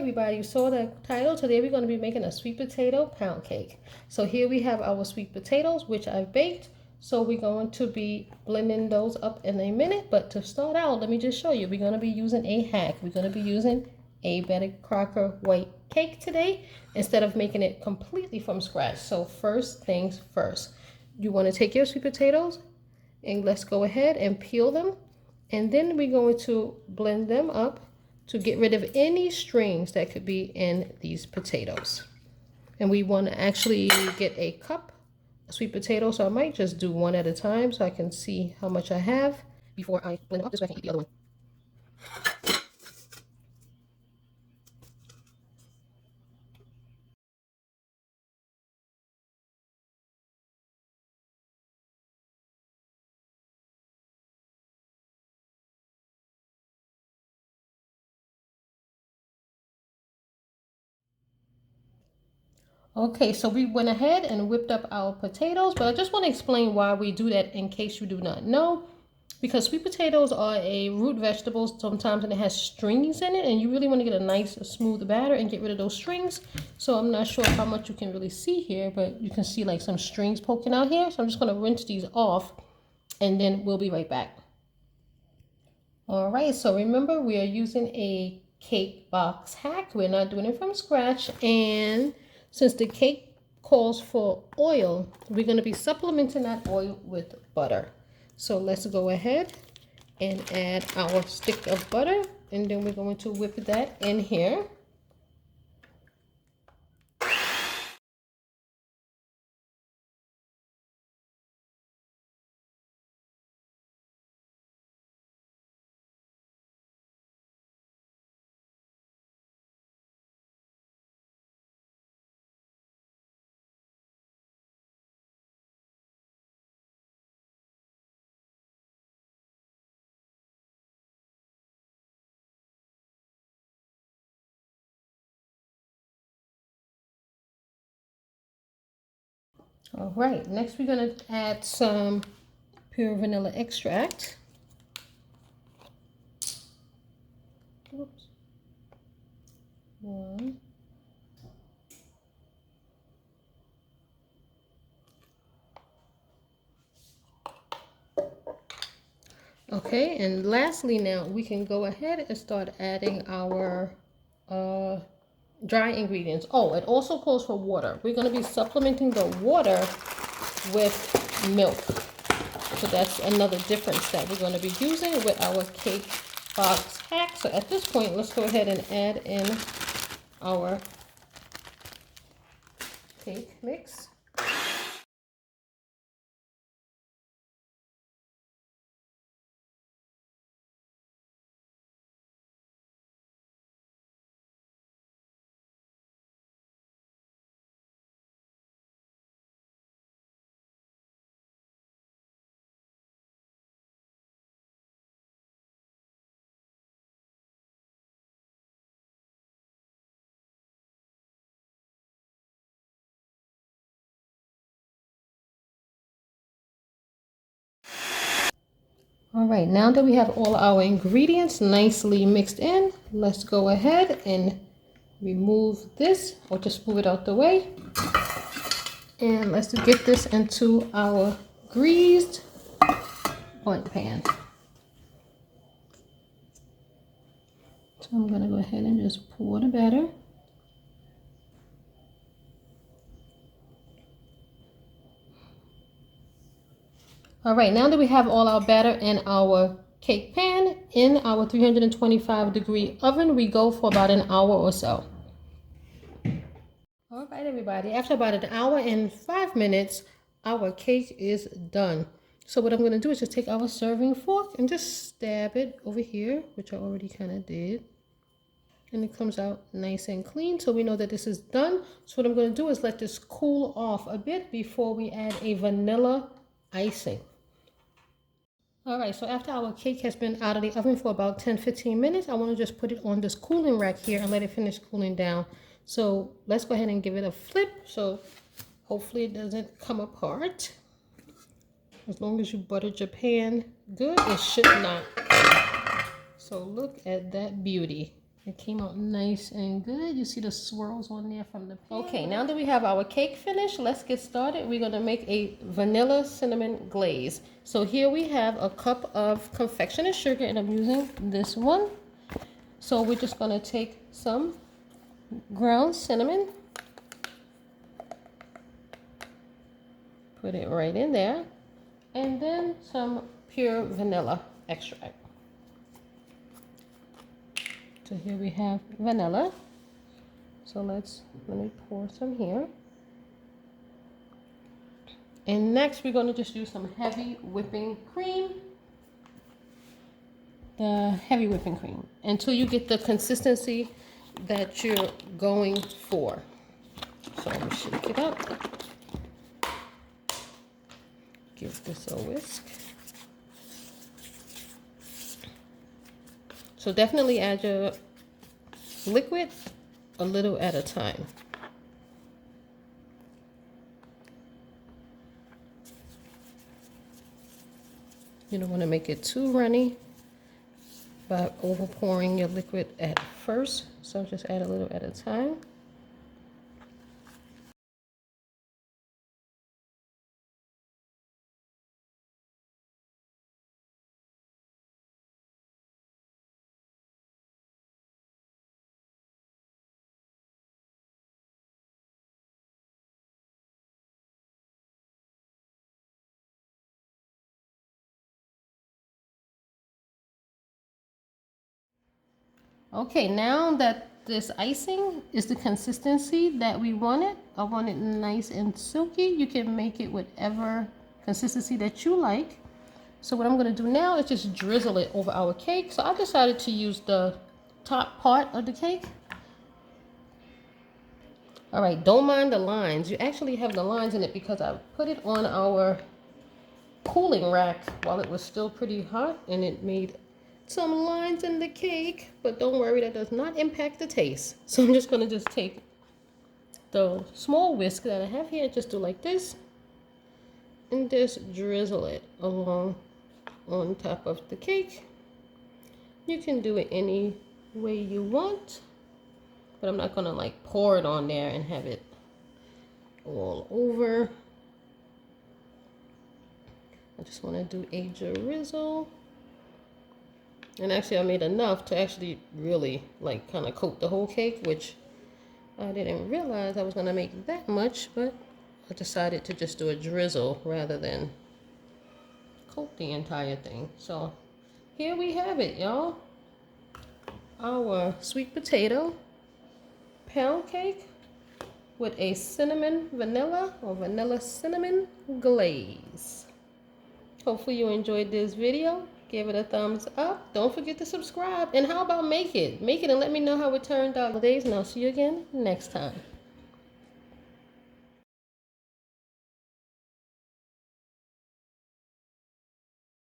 everybody, you saw the title. Today we're going to be making a sweet potato pound cake. So here we have our sweet potatoes, which I've baked. So we're going to be blending those up in a minute. But to start out, let me just show you. We're going to be using a hack. We're going to be using a Betty Crocker white cake today instead of making it completely from scratch. So first things first, you want to take your sweet potatoes and let's go ahead and peel them. And then we're going to blend them up to get rid of any strings that could be in these potatoes. And we want to actually get a cup of sweet potato, so I might just do one at a time so I can see how much I have before I blend them up. This way I can eat the other one. Okay, so we went ahead and whipped up our potatoes, but I just want to explain why we do that in case you do not know. Because sweet potatoes are a root vegetable sometimes, and it has strings in it, and you really want to get a nice smooth batter and get rid of those strings. So I'm not sure how much you can really see here, but you can see like some strings poking out here. So I'm just going to rinse these off and then we'll be right back. All right, so remember we are using a cake box hack. We're not doing it from scratch, and since the cake calls for oil, we're going to be supplementing that oil with butter. So let's go ahead and add our stick of butter, and then we're going to whip that in here. All right, next we're going to add some pure vanilla extract. Oops. One. Okay, and lastly now we can go ahead and start adding our dry ingredients. Oh, it also calls for water. We're going to be supplementing the water with milk. So that's another difference that we're going to be using with our cake box hack. So at this point, let's go ahead and add in our cake mix. All right, now that we have all our ingredients nicely mixed in, let's go ahead and remove this, or just move it out the way. And let's get this into our greased bun pan. So I'm gonna go ahead and just pour the batter. All right, now that we have all our batter in our cake pan, in our 325-degree oven, we go for about an hour or so. All right, everybody, after about an hour and 5 minutes, our cake is done. So what I'm going to do is just take our serving fork and just stab it over here, which I already kind of did. And it comes out nice and clean, so we know that this is done. So what I'm going to do is let this cool off a bit before we add a vanilla icing. All right, so after our cake has been out of the oven for about 10-15 minutes, I want to just put it on this cooling rack here and let it finish cooling down. So let's go ahead and give it a flip, so hopefully it doesn't come apart. As long as you buttered your pan good, it should not. So look at that beauty. It came out nice and good. You see the swirls on there from the pan. Okay, now that we have our cake finished, let's get started. We're going to make a vanilla cinnamon glaze. So here we have a cup of confectioner sugar, and I'm using this one. So we're just going to take some ground cinnamon, put it right in there, and then some pure vanilla extract. So here we have vanilla. So let me pour some here. And next we're going to just use some heavy whipping cream. The heavy whipping cream until you get the consistency that you're going for. So I'm going to shake it up. Give this a whisk. So definitely add your liquid a little at a time. You don't want to make it too runny by over pouring your liquid at first. So just add a little at a time. Okay, now that this icing is the consistency that we wanted, I want it nice and silky. You can make it whatever consistency that you like. So what I'm going to do now is just drizzle it over our cake. So I decided to use the top part of the cake. All right, don't mind the lines. You actually have the lines in it because I put it on our cooling rack while it was still pretty hot, and it made some lines in the cake, but don't worry, that does not impact the taste. So I'm just going to just take the small whisk that I have here, just do like this, and just drizzle it along on top of the cake. You can do it any way you want, but I'm not going to like pour it on there and have it all over. I just want to do a drizzle. And actually I made enough to actually really like kind of coat the whole cake, which I didn't realize I was going to make that much, but I decided to just do a drizzle rather than coat the entire thing. So here we have it, y'all. Our sweet potato pound cake with a cinnamon vanilla or vanilla cinnamon glaze. Hopefully you enjoyed this video. Give it a thumbs up. Don't forget to subscribe. And how about make it? Make it and let me know how it turned out. And I'll see you again next time.